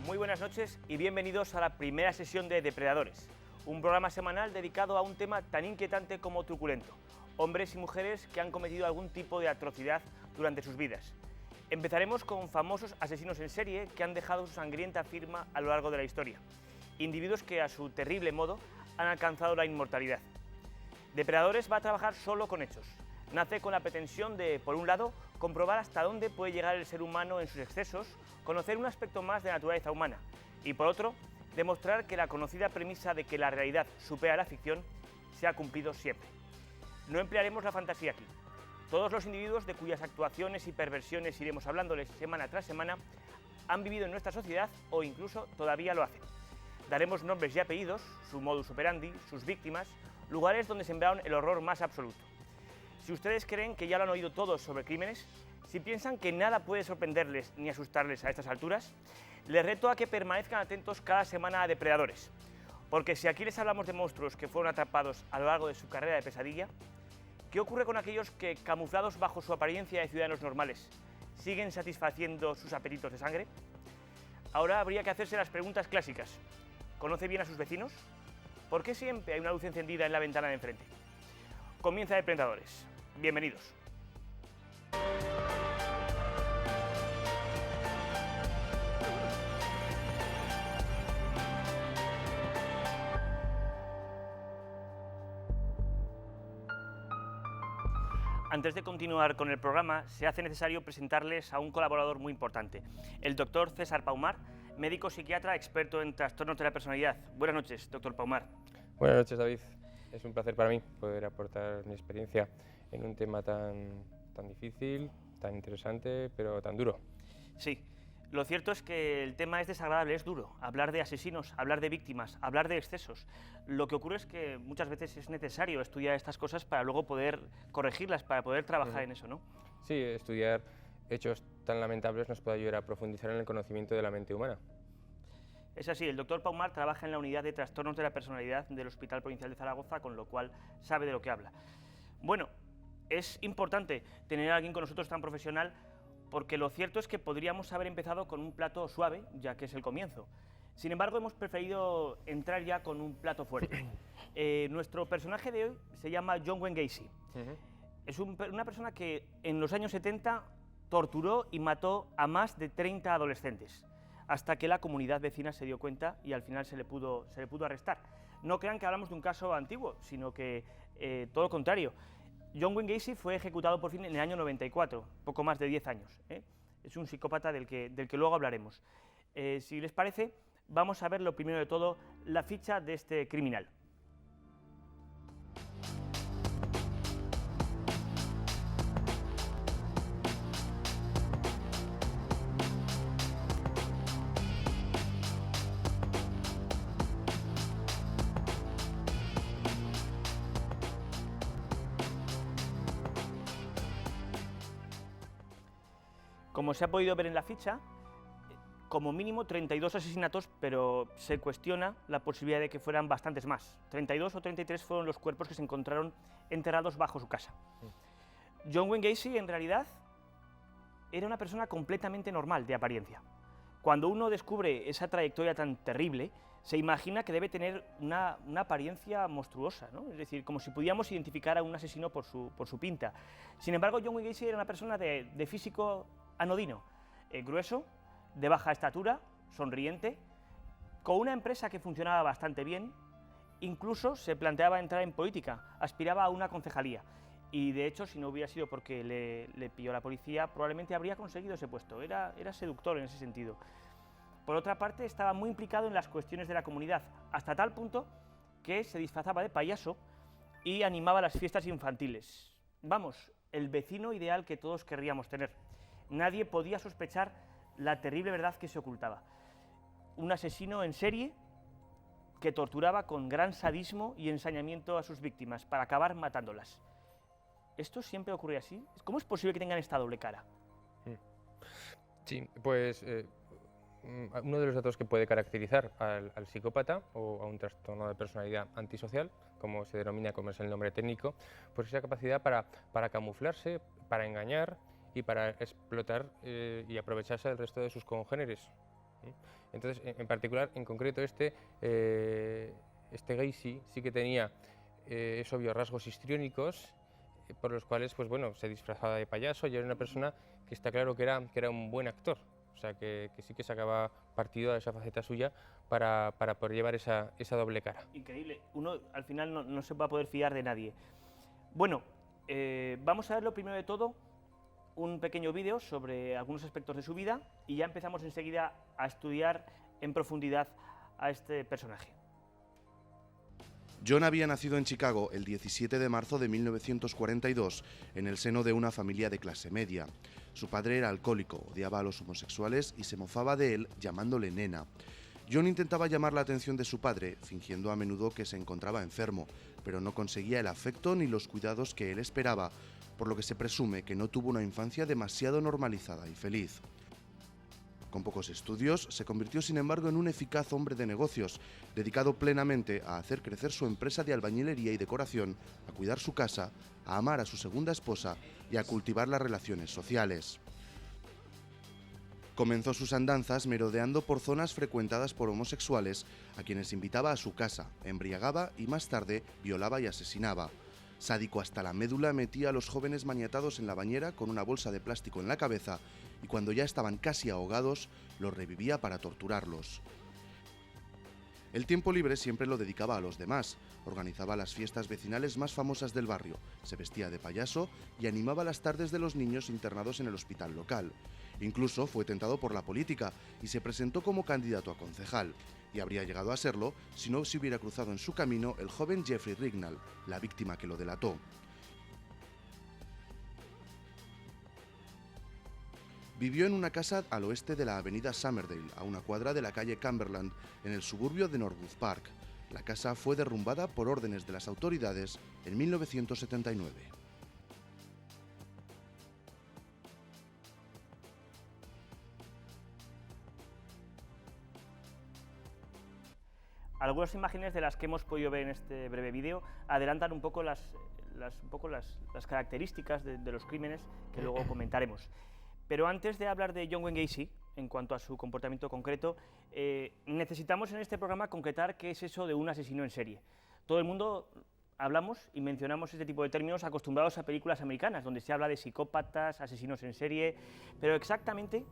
Muy buenas noches y bienvenidos a la primera sesión de Depredadores, un programa semanal dedicado a un tema tan inquietante como truculento: hombres y mujeres que han cometido algún tipo de atrocidad durante sus vidas. Empezaremos con famosos asesinos en serie que han dejado su sangrienta firma a lo largo de la historia, individuos que a su terrible modo han alcanzado la inmortalidad. Depredadores va a trabajar solo con hechos. Nace con la pretensión de, por un lado, comprobar hasta dónde puede llegar el ser humano en sus excesos, conocer un aspecto más de la naturaleza humana, y por otro, demostrar que la conocida premisa de que la realidad supera la ficción se ha cumplido siempre. No emplearemos la fantasía aquí. Todos los individuos de cuyas actuaciones y perversiones iremos hablándoles semana tras semana han vivido en nuestra sociedad o incluso todavía lo hacen. Daremos nombres y apellidos, su modus operandi, sus víctimas, lugares donde sembraron el horror más absoluto. Si ustedes creen que ya lo han oído todos sobre crímenes, si piensan que nada puede sorprenderles ni asustarles a estas alturas, les reto a que permanezcan atentos cada semana a Depredadores. Porque si aquí les hablamos de monstruos que fueron atrapados a lo largo de su carrera de pesadilla, ¿qué ocurre con aquellos que, camuflados bajo su apariencia de ciudadanos normales, siguen satisfaciendo sus apetitos de sangre? Ahora habría que hacerse las preguntas clásicas. ¿Conoce bien a sus vecinos? ¿Por qué siempre hay una luz encendida en la ventana de enfrente? Comienza Depredadores. Bienvenidos. Antes de continuar con el programa, se hace necesario presentarles a un colaborador muy importante, el doctor César Paumar, médico psiquiatra experto en trastornos de la personalidad. Buenas noches, doctor Paumar. Buenas noches, David. Es un placer para mí poder aportar mi experiencia en un tema tan difícil, tan interesante, pero tan duro. Sí, lo cierto es que el tema es desagradable, es duro. Hablar de asesinos, hablar de víctimas, hablar de excesos. Lo que ocurre es que muchas veces es necesario estudiar estas cosas para luego poder corregirlas, para poder trabajar en eso, ¿no? Sí, estudiar hechos tan lamentables nos puede ayudar a profundizar en el conocimiento de la mente humana. Es así, el doctor Paumar trabaja en la unidad de trastornos de la personalidad del Hospital Provincial de Zaragoza, con lo cual sabe de lo que habla. Bueno, es importante tener a alguien con nosotros tan profesional, porque lo cierto es que podríamos haber empezado con un plato suave, ya que es el comienzo. Sin embargo, hemos preferido entrar ya con un plato fuerte. Nuestro personaje de hoy se llama John Wayne Gacy. Es una persona que en los años 70 torturó y mató a más de 30 adolescentes, hasta que la comunidad vecina se dio cuenta y al final se le pudo arrestar. No crean que hablamos de un caso antiguo, sino que todo lo contrario. John Wayne Gacy fue ejecutado por fin en el año 94, poco más de 10 años. Es un psicópata del que luego hablaremos. Si les parece, vamos a ver lo primero de todo, la ficha de este criminal. Como se ha podido ver en la ficha, como mínimo 32 asesinatos, pero se cuestiona la posibilidad de que fueran bastantes más. 32 o 33 fueron los cuerpos que se encontraron enterrados bajo su casa. John Wayne Gacy, en realidad, era una persona completamente normal de apariencia. Cuando uno descubre esa trayectoria tan terrible, se imagina que debe tener una apariencia monstruosa, ¿no? Es decir, como si pudiéramos identificar a un asesino por su pinta. Sin embargo, John Wayne Gacy era una persona de físico anodino, grueso, de baja estatura, sonriente, con una empresa que funcionaba bastante bien. Incluso se planteaba entrar en política, aspiraba a una concejalía. Y de hecho, si no hubiera sido porque le pilló la policía, probablemente habría conseguido ese puesto. Era seductor en ese sentido. Por otra parte, estaba muy implicado en las cuestiones de la comunidad, hasta tal punto que se disfrazaba de payaso y animaba las fiestas infantiles. Vamos, el vecino ideal que todos querríamos tener. Nadie podía sospechar la terrible verdad que se ocultaba. Un asesino en serie que torturaba con gran sadismo y ensañamiento a sus víctimas para acabar matándolas. ¿Esto siempre ocurre así? ¿Cómo es posible que tengan esta doble cara? Sí, pues uno de los datos que puede caracterizar al psicópata o a un trastorno de personalidad antisocial, como se denomina, como es el nombre técnico, pues esa capacidad para camuflarse, para engañar y para explotar y aprovecharse del resto de sus congéneres. Entonces, en particular, en concreto, este Gacy sí que tenía, es obvio, rasgos histriónicos, por los cuales, pues bueno, se disfrazaba de payaso y era una persona que está claro que era un buen actor. O sea, que sí que sacaba partido a esa faceta suya para poder llevar esa doble cara. Increíble. Uno al final no se va a poder fiar de nadie. Bueno, vamos a ver lo primero de todo, un pequeño vídeo sobre algunos aspectos de su vida y ya empezamos enseguida a estudiar en profundidad a este personaje. John había nacido en Chicago el 17 de marzo de 1942 en el seno de una familia de clase media. Su padre era alcohólico, odiaba a los homosexuales y se mofaba de él llamándole nena. John intentaba llamar la atención de su padre, fingiendo a menudo que se encontraba enfermo, pero no conseguía el afecto ni los cuidados que él esperaba, por lo que se presume que no tuvo una infancia demasiado normalizada y feliz. Con pocos estudios, se convirtió sin embargo en un eficaz hombre de negocios, dedicado plenamente a hacer crecer su empresa de albañilería y decoración, a cuidar su casa, a amar a su segunda esposa y a cultivar las relaciones sociales. Comenzó sus andanzas merodeando por zonas frecuentadas por homosexuales, a quienes invitaba a su casa, embriagaba y más tarde violaba y asesinaba. Sádico hasta la médula, metía a los jóvenes maniatados en la bañera con una bolsa de plástico en la cabeza y cuando ya estaban casi ahogados, los revivía para torturarlos. El tiempo libre siempre lo dedicaba a los demás. Organizaba las fiestas vecinales más famosas del barrio, se vestía de payaso y animaba las tardes de los niños internados en el hospital local. Incluso fue tentado por la política y se presentó como candidato a concejal. Y habría llegado a serlo si no se hubiera cruzado en su camino el joven Jeffrey Rignall, la víctima que lo delató. Vivió en una casa al oeste de la avenida Summerdale, a una cuadra de la calle Cumberland, en el suburbio de Norwood Park. La casa fue derrumbada por órdenes de las autoridades en 1979. Algunas imágenes de las que hemos podido ver en este breve vídeo adelantan un poco las características de los crímenes que luego comentaremos. Pero antes de hablar de John Wayne Gacy, en cuanto a su comportamiento concreto, necesitamos en este programa concretar qué es eso de un asesino en serie. Todo el mundo hablamos y mencionamos este tipo de términos acostumbrados a películas americanas, donde se habla de psicópatas, asesinos en serie, pero exactamente,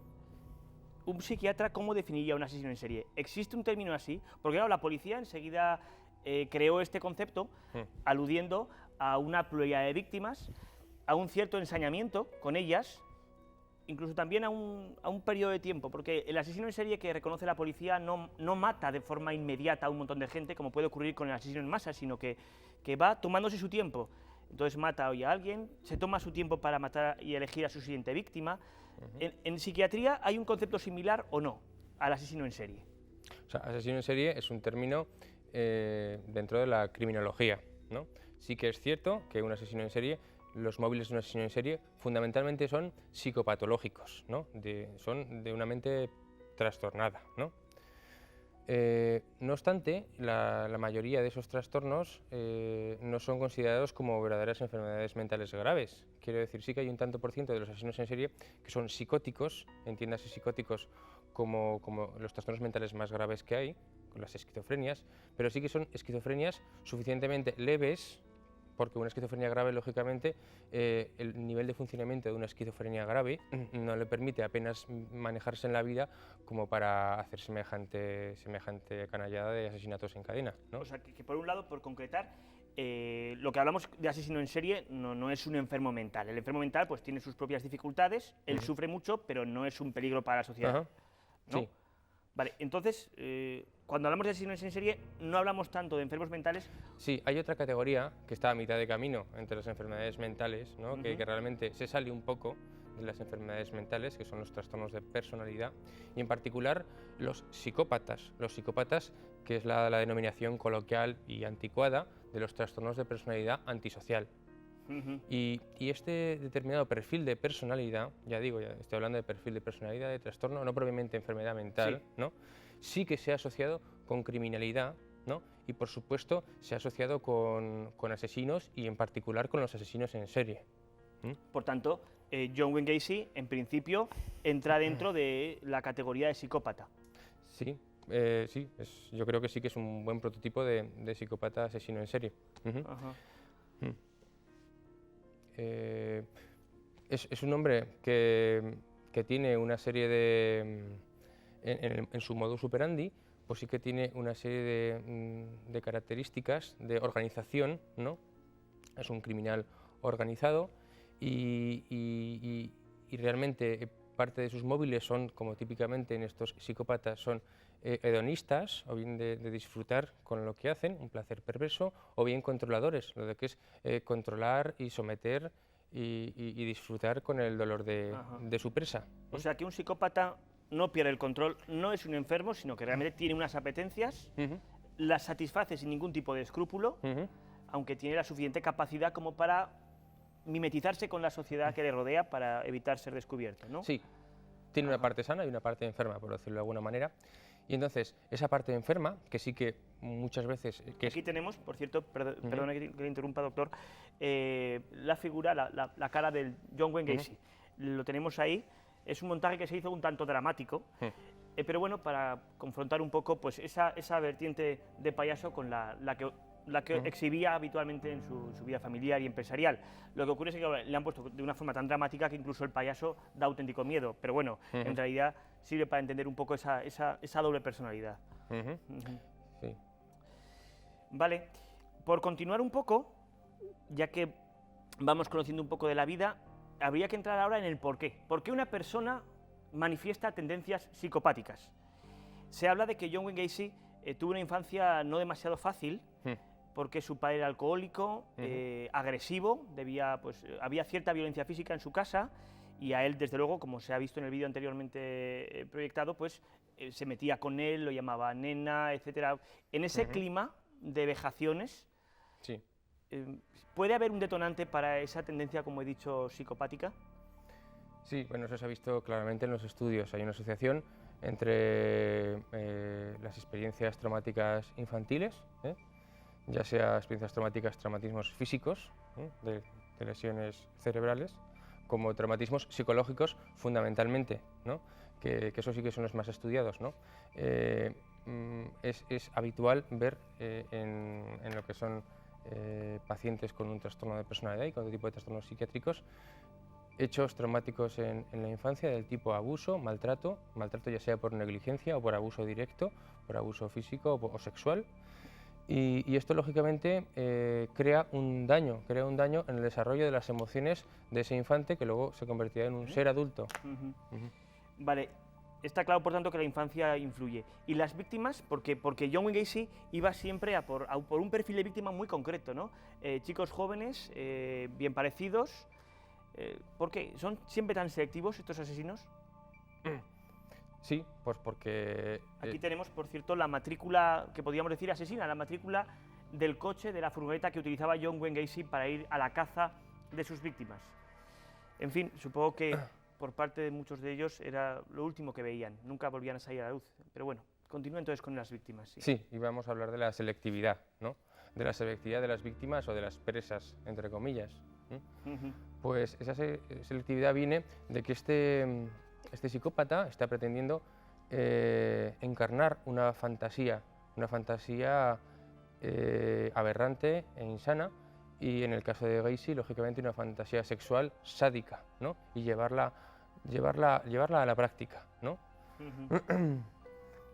un psiquiatra, ¿cómo definiría un asesino en serie? ¿Existe un término así? Porque claro, la policía enseguida creó este concepto aludiendo a una pluralidad de víctimas, a un cierto ensañamiento con ellas, incluso también a un periodo de tiempo, porque el asesino en serie que reconoce la policía no mata de forma inmediata a un montón de gente, como puede ocurrir con el asesino en masa, sino que va tomándose su tiempo. Entonces mata hoy a alguien, se toma su tiempo para matar y elegir a su siguiente víctima. ¿En psiquiatría hay un concepto similar o no al asesino en serie? O sea, asesino en serie es un término dentro de la criminología, ¿no? Sí que es cierto que un asesino en serie, los móviles de un asesino en serie fundamentalmente son psicopatológicos, ¿no? Son de una mente trastornada, ¿no? No obstante, la mayoría de esos trastornos no son considerados como verdaderas enfermedades mentales graves. Quiero decir, sí que hay un tanto por ciento de los asesinos en serie que son psicóticos, entiéndase psicóticos como los trastornos mentales más graves que hay, con las esquizofrenias, pero sí que son esquizofrenias suficientemente leves, porque una esquizofrenia grave, lógicamente, el nivel de funcionamiento de una esquizofrenia grave no le permite apenas manejarse en la vida como para hacer semejante canallada de asesinatos en cadena, ¿no? O sea, que por un lado, por concretar, lo que hablamos de asesino en serie no es un enfermo mental. El enfermo mental pues tiene sus propias dificultades, él sufre mucho, pero no es un peligro para la sociedad, ¿no? Sí. Vale, entonces, cuando hablamos de asesinos en serie, no hablamos tanto de enfermos mentales. Sí, hay otra categoría que está a mitad de camino entre las enfermedades mentales, ¿no? que realmente se sale un poco de las enfermedades mentales, que son los trastornos de personalidad, y en particular los psicópatas, que es la denominación coloquial y anticuada de los trastornos de personalidad antisocial. Y este determinado perfil de personalidad, ya digo, ya estoy hablando de perfil de personalidad, de trastorno, no propiamente enfermedad mental, ¿no? Sí que se ha asociado con criminalidad, ¿no? Y por supuesto se ha asociado con asesinos y en particular con los asesinos en serie. Por tanto, John Wayne Gacy, en principio, entra dentro de la categoría de psicópata. Sí, sí, yo creo que sí que es un buen prototipo de psicópata asesino en serie. Ujú. Ajá. Mm. Es un hombre que tiene una serie en su modus operandi, pues sí que tiene una serie de características de organización, ¿no? Es un criminal organizado y realmente parte de sus móviles son, como típicamente en estos psicópatas, son hedonistas, o bien de disfrutar con lo que hacen, un placer perverso, o bien controladores, lo de que es controlar y someter y disfrutar con el dolor Ajá. de su presa. O sea que un psicópata no pierde el control, no es un enfermo, sino que realmente tiene unas apetencias, Ujú, las satisface sin ningún tipo de escrúpulo, ujú. aunque tiene la suficiente capacidad como para mimetizarse con la sociedad que le rodea para evitar ser descubierto, ¿no? Sí, tiene una Ajá. parte sana y una parte enferma, por decirlo de alguna manera. Y entonces, esa parte enferma, que sí que muchas veces... que Aquí tenemos, por cierto, Ujú. perdona que le interrumpa, doctor, la figura, la cara del John Wayne Ujú. Gacy. Lo tenemos ahí. Es un montaje que se hizo un tanto dramático, pero bueno, para confrontar un poco pues, esa vertiente de payaso con la que Ujú. exhibía habitualmente en su vida familiar y empresarial. Lo que ocurre es que ahora le han puesto de una forma tan dramática que incluso el payaso da auténtico miedo, pero bueno, Ujú. en realidad sirve para entender un poco esa doble personalidad. Ujú. Ujú. Sí. Vale, por continuar un poco, ya que vamos conociendo un poco de la vida, habría que entrar ahora en el porqué. ¿Por qué una persona manifiesta tendencias psicopáticas? Se habla de que John Wayne Gacy tuvo una infancia no demasiado fácil, porque su padre era alcohólico, agresivo, había cierta violencia física en su casa, y a él, desde luego, como se ha visto en el vídeo anteriormente proyectado, pues se metía con él, lo llamaba nena, etc. En ese Ujú. clima de vejaciones, Sí. ¿puede haber un detonante para esa tendencia, como he dicho, psicopática? Sí, bueno, eso se ha visto claramente en los estudios. Hay una asociación entre las experiencias traumáticas infantiles, ya sea experiencias traumáticas, traumatismos físicos, de lesiones cerebrales, como traumatismos psicológicos fundamentalmente, ¿no? Que eso sí que son los más estudiados, ¿no? Es habitual ver en lo que son pacientes con un trastorno de personalidad y con otro tipo de trastornos psiquiátricos hechos traumáticos en la infancia del tipo abuso, maltrato ya sea por negligencia o por abuso directo, por abuso físico o sexual. Y esto, lógicamente, crea un daño en el desarrollo de las emociones de ese infante que luego se convertirá en un ser adulto. Ujú. Vale, está claro, por tanto, que la infancia influye. ¿Y las víctimas? Porque John Wayne Gacy iba siempre a por un perfil de víctima muy concreto, ¿no? Chicos jóvenes, bien parecidos. ¿Por qué? ¿Son siempre tan selectivos estos asesinos? Sí, pues porque... Aquí tenemos, por cierto, la matrícula, que podríamos decir asesina, la matrícula del coche, de la furgoneta que utilizaba John Wayne Gacy para ir a la caza de sus víctimas. En fin, supongo que por parte de muchos de ellos era lo último que veían, nunca volvían a salir a la luz. Pero bueno, continúo entonces con las víctimas. Sí, Sí, y vamos a hablar de la selectividad, ¿no? De la selectividad de las víctimas o de las presas, entre comillas. Pues esa selectividad viene de que este psicópata está pretendiendo encarnar una fantasía aberrante e insana, y en el caso de Gacy, lógicamente, una fantasía sexual sádica, ¿no? Y llevarla a la práctica, ¿no?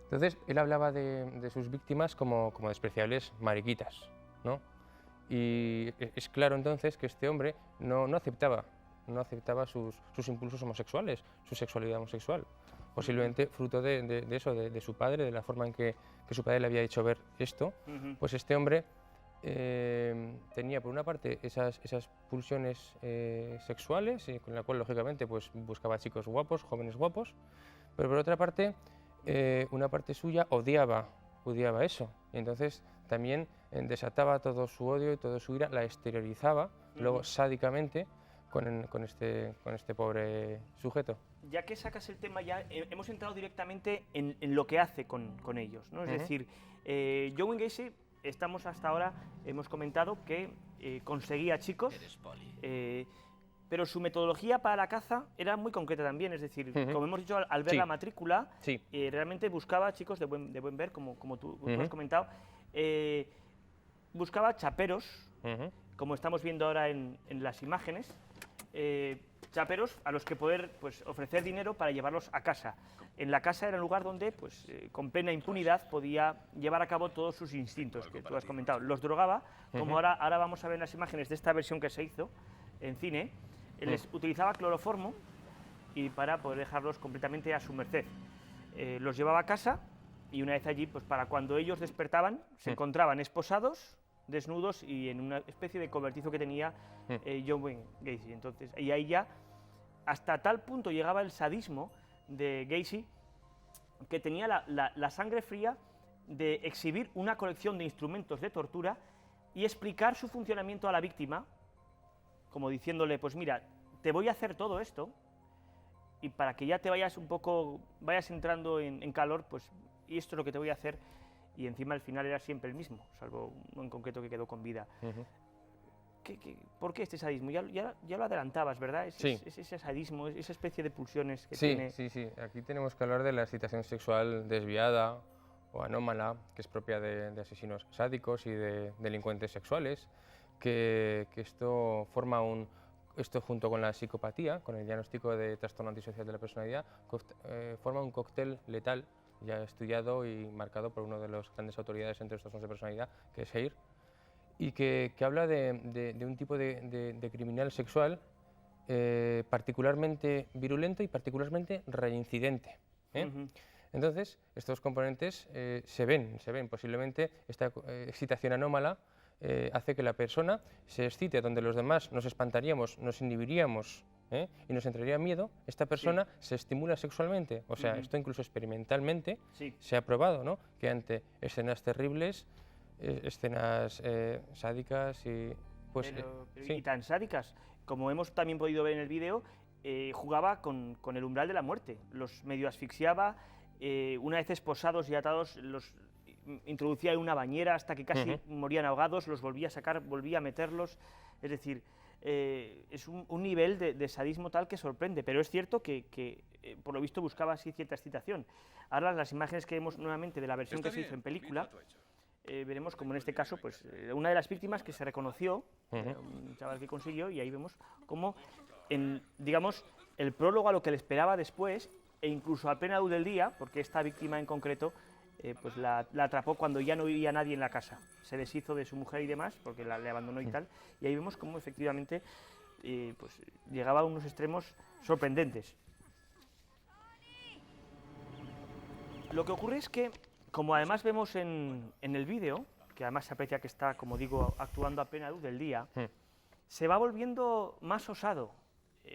Entonces, él hablaba de sus víctimas como despreciables mariquitas, ¿no? Y es claro entonces que este hombre no aceptaba sus impulsos homosexuales, su sexualidad homosexual, posiblemente fruto de eso, de su padre, de la forma en que su padre le había hecho ver esto. Pues este hombre tenía por una parte esas pulsiones sexuales, con la cual lógicamente pues buscaba chicos guapos, jóvenes guapos, pero por otra parte una parte suya odiaba eso, y entonces también desataba todo su odio y toda su ira, la exteriorizaba luego sádicamente con este pobre sujeto. Ya que sacas el tema, ya hemos entrado directamente en lo que hace con ellos, ¿no? Es decir, John Wayne Gacy, hemos comentado que conseguía chicos, pero su metodología para la caza era muy concreta también, es decir, como hemos dicho, al ver Sí. la matrícula, Sí. realmente buscaba chicos de buen ver, como tú has Ujú. comentado, buscaba chaperos, Ujú. como estamos viendo ahora en las imágenes, chaperos a los que poder pues, ofrecer dinero para llevarlos a casa. En la casa era el lugar donde, pues, con plena impunidad, podía llevar a cabo todos sus instintos, que tú has comentado. Los drogaba, como ahora vamos a ver en las imágenes de esta versión que se hizo en cine, les utilizaba cloroformo y para poder dejarlos completamente a su merced. Los llevaba a casa y una vez allí, pues para cuando ellos despertaban, se encontraban esposados, desnudos y en una especie de cobertizo que tenía John Wayne Gacy. Entonces, y ahí ya, hasta tal punto llegaba el sadismo de Gacy, que tenía la sangre fría de exhibir una colección de instrumentos de tortura y explicar su funcionamiento a la víctima, como diciéndole, pues mira, te voy a hacer todo esto, y para que ya te vayas un poco, vayas entrando en calor, pues y esto es lo que te voy a hacer, y encima al final era siempre el mismo, salvo uno en concreto que quedó con vida. Ujú. ¿Por qué este sadismo? Ya lo adelantabas, ¿verdad? Sí. Ese sadismo, esa especie de pulsiones que Sí, tiene... sí, sí. Aquí tenemos que hablar de la excitación sexual desviada o anómala, que es propia de asesinos sádicos y de delincuentes sexuales, que esto forma esto junto con la psicopatía, con el diagnóstico de trastorno antisocial de la personalidad, forma un cóctel letal ya estudiado y marcado por uno de los grandes autoridades en trastornos de personalidad, que es Hare, y que habla de un tipo de criminal sexual particularmente virulento y particularmente reincidente. Ujú. Entonces, estos componentes se ven. Posiblemente esta excitación anómala hace que la persona se excite donde los demás nos espantaríamos, nos inhibiríamos y nos entraría miedo. Esta persona se estimula sexualmente. O sea, esto incluso experimentalmente Sí. se ha probado, ¿no? Que ante escenas terribles, escenas sádicas y... Pues, sí. Y tan sádicas, como hemos también podido ver en el vídeo, jugaba con el umbral de la muerte, los medio asfixiaba, una vez esposados y atados los introducía en una bañera hasta que casi morían ahogados, los volvía a sacar, volvía a meterlos, es decir, es un nivel de sadismo tal que sorprende, pero es cierto que por lo visto buscaba así cierta excitación. Ahora las imágenes que vemos nuevamente de la versión que se hizo en película, veremos como en este caso, pues una de las víctimas que se reconoció, un chaval que consiguió, y ahí vemos como, digamos, el prólogo a lo que le esperaba después, e incluso a plena luz del día, porque esta víctima en concreto, pues la atrapó cuando ya no vivía nadie en la casa, se deshizo de su mujer y demás, porque le abandonó y tal, y ahí vemos cómo efectivamente pues, llegaba a unos extremos sorprendentes. Lo que ocurre es que, como además vemos en el vídeo, que además se aprecia que está, como digo, actuando a plena luz del día, se va volviendo más osado.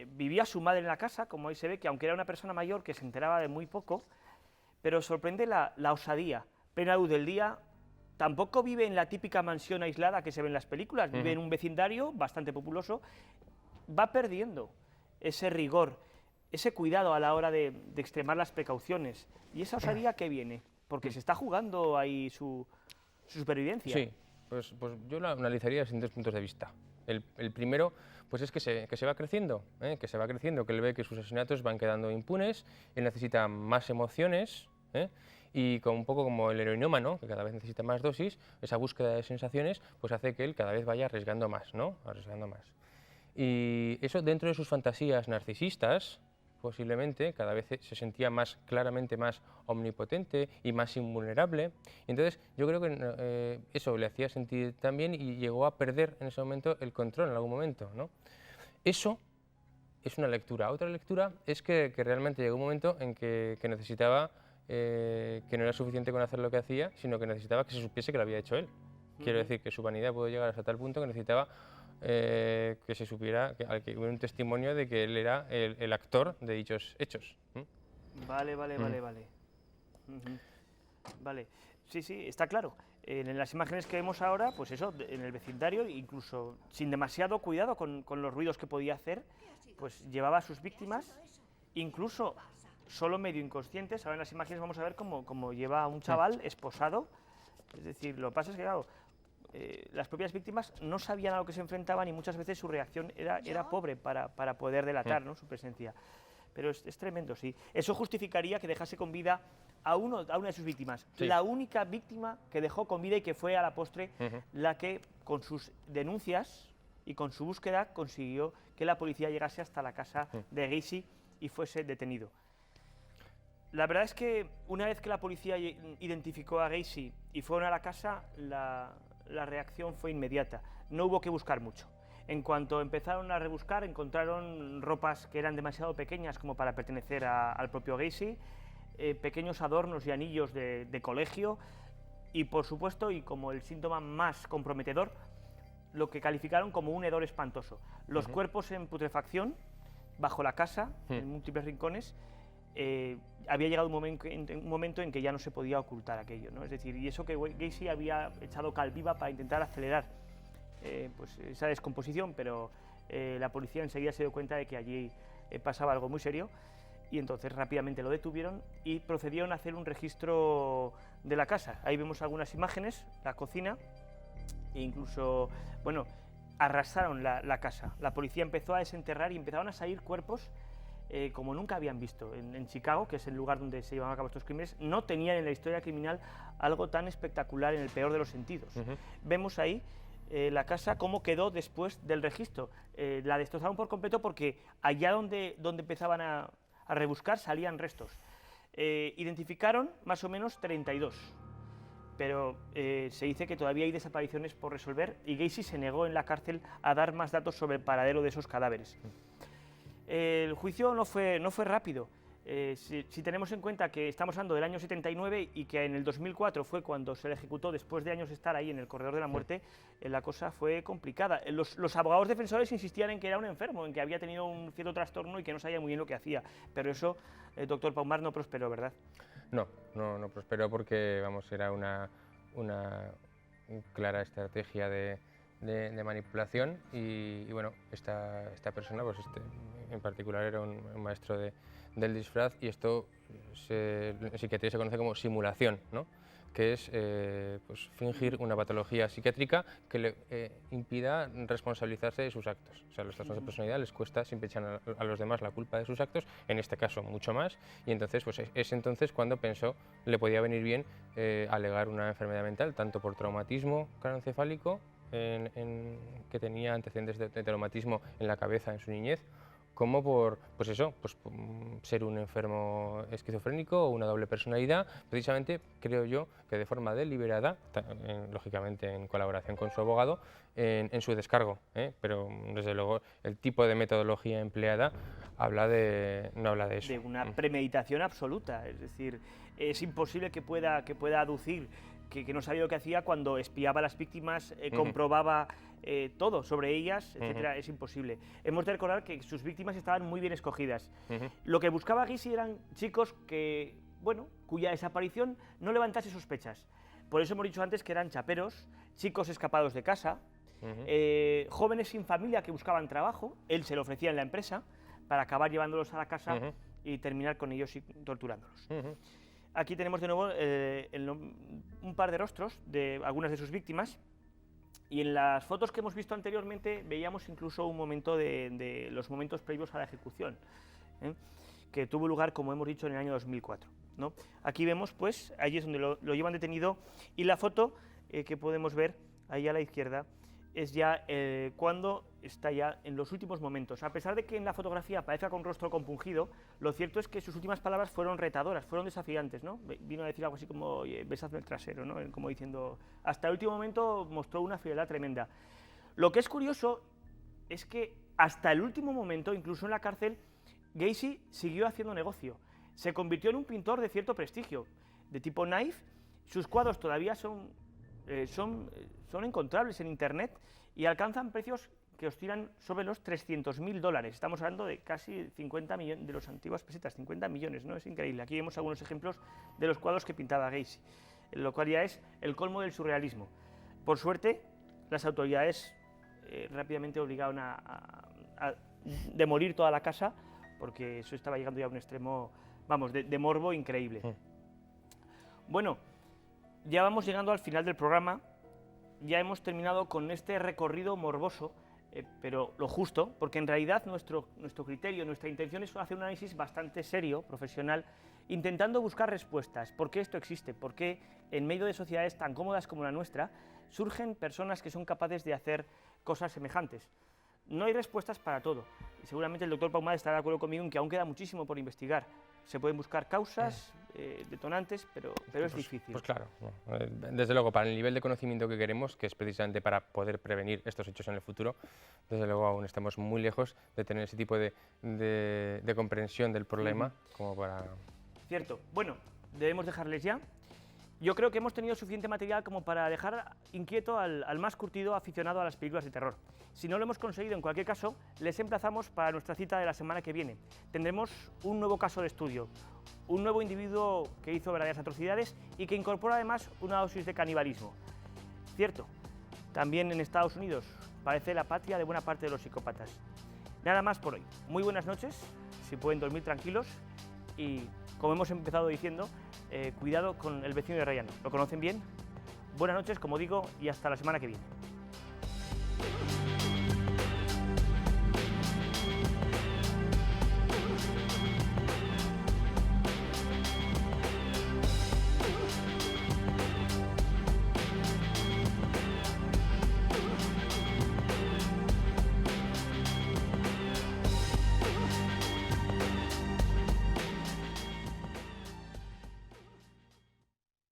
Vivía su madre en la casa, como ahí se ve, que aunque era una persona mayor que se enteraba de muy poco, pero sorprende la osadía. Plena luz del día, tampoco vive en la típica mansión aislada que se ve en las películas, vive en un vecindario bastante populoso, va perdiendo ese rigor, ese cuidado a la hora de extremar las precauciones. ¿Y esa osadía qué viene? Porque se está jugando ahí su supervivencia. Sí, pues yo lo analizaría desde dos puntos de vista. El primero, pues es que se va creciendo, que él ve que sus asesinatos van quedando impunes, él necesita más emociones, y un poco como el heroinómano, que cada vez necesita más dosis, esa búsqueda de sensaciones, pues hace que él cada vez vaya arriesgando más, ¿no? Arriesgando más. Y eso dentro de sus fantasías narcisistas, posiblemente cada vez se sentía claramente más omnipotente y más invulnerable. Entonces yo creo que eso le hacía sentir tan bien y llegó a perder en ese momento el control en algún momento, ¿no? Eso es una lectura. Otra lectura es que realmente llegó un momento en que necesitaba, que no era suficiente con hacer lo que hacía, sino que necesitaba que se supiese que lo había hecho él. Quiero decir que su vanidad pudo llegar hasta tal punto que necesitaba que se supiera, que hubiera un testimonio de que él era el actor de dichos hechos. Vale. Vale, sí, está claro. En las imágenes que vemos ahora, pues eso, en el vecindario, incluso sin demasiado cuidado con los ruidos que podía hacer, pues llevaba a sus víctimas, incluso solo medio inconscientes. Ahora en las imágenes vamos a ver cómo lleva a un chaval esposado. Es decir, lo que pasa es que, claro, las propias víctimas no sabían a lo que se enfrentaban y muchas veces su reacción era pobre para poder delatar, ¿no?, su presencia. Pero es tremendo, sí. Eso justificaría que dejase con vida a una de sus víctimas. Sí. La única víctima que dejó con vida y que fue a la postre la que, con sus denuncias y con su búsqueda, consiguió que la policía llegase hasta la casa de Gacy y fuese detenido. La verdad es que una vez que la policía identificó a Gacy y fueron a la casa, la reacción fue inmediata. No hubo que buscar mucho. En cuanto empezaron a rebuscar, encontraron ropas que eran demasiado pequeñas como para pertenecer al propio Gacy, pequeños adornos y anillos de colegio y, por supuesto, y como el síntoma más comprometedor, lo que calificaron como un hedor espantoso. Los cuerpos en putrefacción, bajo la casa, en múltiples rincones. Había llegado un momento en que ya no se podía ocultar aquello, ¿no? Es decir, y eso que Gacy había echado cal viva para intentar acelerar pues esa descomposición, pero la policía enseguida se dio cuenta de que allí pasaba algo muy serio y entonces rápidamente lo detuvieron y procedieron a hacer un registro de la casa. Ahí vemos algunas imágenes, la cocina, e incluso, bueno, arrasaron la casa. La policía empezó a desenterrar y empezaron a salir cuerpos como nunca habían visto. En Chicago, que es el lugar donde se llevaban a cabo estos crímenes, no tenían en la historia criminal algo tan espectacular en el peor de los sentidos. Vemos ahí la casa cómo quedó después del registro. La destrozaron por completo porque allá donde empezaban a rebuscar salían restos. Identificaron más o menos 32, pero se dice que todavía hay desapariciones por resolver y Gacy se negó en la cárcel a dar más datos sobre el paradero de esos cadáveres. El juicio no fue rápido. Si tenemos en cuenta que estamos hablando del año 79 y que en el 2004 fue cuando se le ejecutó después de años de estar ahí en el corredor de la muerte, la cosa fue complicada. Los abogados defensores insistían en que era un enfermo, en que había tenido un cierto trastorno y que no sabía muy bien lo que hacía, pero eso, doctor Paumar, no prosperó, ¿verdad? No prosperó porque, vamos, era una clara estrategia de manipulación y bueno, esta persona, pues en particular era un maestro del disfraz y esto en psiquiatría se conoce como simulación, ¿no?, que es pues fingir una patología psiquiátrica que le impida responsabilizarse de sus actos. O sea, los trastornos de personalidad les cuesta, siempre echan a los demás la culpa de sus actos, en este caso mucho más, y entonces pues es entonces cuando pensó le podía venir bien alegar una enfermedad mental, tanto por traumatismo craneoencefálico, que tenía antecedentes de traumatismo en la cabeza en su niñez, como por ser un enfermo esquizofrénico o una doble personalidad, precisamente creo yo que de forma deliberada, lógicamente en colaboración con su abogado, en su descargo, pero desde luego el tipo de metodología empleada no habla de eso. De una premeditación absoluta, es decir, es imposible que pueda aducir que no sabía lo que hacía cuando espiaba a las víctimas, comprobaba todo sobre ellas, etcétera. Es imposible. Hemos de recordar que sus víctimas estaban muy bien escogidas. Lo que buscaba Gacy eran chicos cuya desaparición no levantase sospechas. Por eso hemos dicho antes que eran chaperos, chicos escapados de casa, jóvenes sin familia que buscaban trabajo. Él se lo ofrecía en la empresa para acabar llevándolos a la casa y terminar con ellos y torturándolos. Aquí tenemos de nuevo un par de rostros de algunas de sus víctimas y en las fotos que hemos visto anteriormente veíamos incluso un momento de los momentos previos a la ejecución, que tuvo lugar, como hemos dicho, en el año 2004, ¿no? Aquí vemos, pues, allí es donde lo llevan detenido y la foto que podemos ver ahí a la izquierda es ya cuando está ya en los últimos momentos. A pesar de que en la fotografía aparece con rostro compungido, lo cierto es que sus últimas palabras fueron retadoras, fueron desafiantes, ¿no? Vino a decir algo así como, oye, besadme el trasero, ¿no? Como diciendo, hasta el último momento mostró una frialdad tremenda. Lo que es curioso es que hasta el último momento, incluso en la cárcel, Gacy siguió haciendo negocio. Se convirtió en un pintor de cierto prestigio, de tipo Knife. Sus cuadros todavía son encontrables en internet y alcanzan precios que oscilan sobre los $300.000. Estamos hablando de casi 50 millones de las antiguas pesetas, 50 millones, ¿no? Es increíble. Aquí vemos algunos ejemplos de los cuadros que pintaba Gacy, lo cual ya es el colmo del surrealismo. Por suerte, las autoridades rápidamente obligaron a demolir toda la casa porque eso estaba llegando ya a un extremo, vamos, de morbo increíble. Bueno, ya vamos llegando al final del programa ya hemos terminado con este recorrido morboso, pero lo justo, porque en realidad nuestro criterio, nuestra intención es hacer un análisis bastante serio, profesional, intentando buscar respuestas. ¿Por qué esto existe? ¿Por qué en medio de sociedades tan cómodas como la nuestra surgen personas que son capaces de hacer cosas semejantes? No hay respuestas para todo. Y seguramente el doctor Paumada estará de acuerdo conmigo en que aún queda muchísimo por investigar. Se pueden buscar causas, detonantes, pero es difícil. Pues claro, desde luego, para el nivel de conocimiento que queremos, que es precisamente para poder prevenir estos hechos en el futuro, desde luego aún estamos muy lejos de tener ese tipo de comprensión del problema como para... Cierto. Bueno, debemos dejarles ya. Yo creo que hemos tenido suficiente material como para dejar inquieto al más curtido aficionado a las películas de terror. Si no lo hemos conseguido, en cualquier caso, les emplazamos para nuestra cita de la semana que viene. Tendremos un nuevo caso de estudio, un nuevo individuo que hizo verdaderas atrocidades y que incorpora además una dosis de canibalismo. Cierto, también en Estados Unidos parece la patria de buena parte de los psicópatas. Nada más por hoy. Muy buenas noches, si pueden dormir tranquilos y, como hemos empezado diciendo, cuidado con el vecino de Ryan. ¿Lo conocen bien? Buenas noches, como digo, y hasta la semana que viene.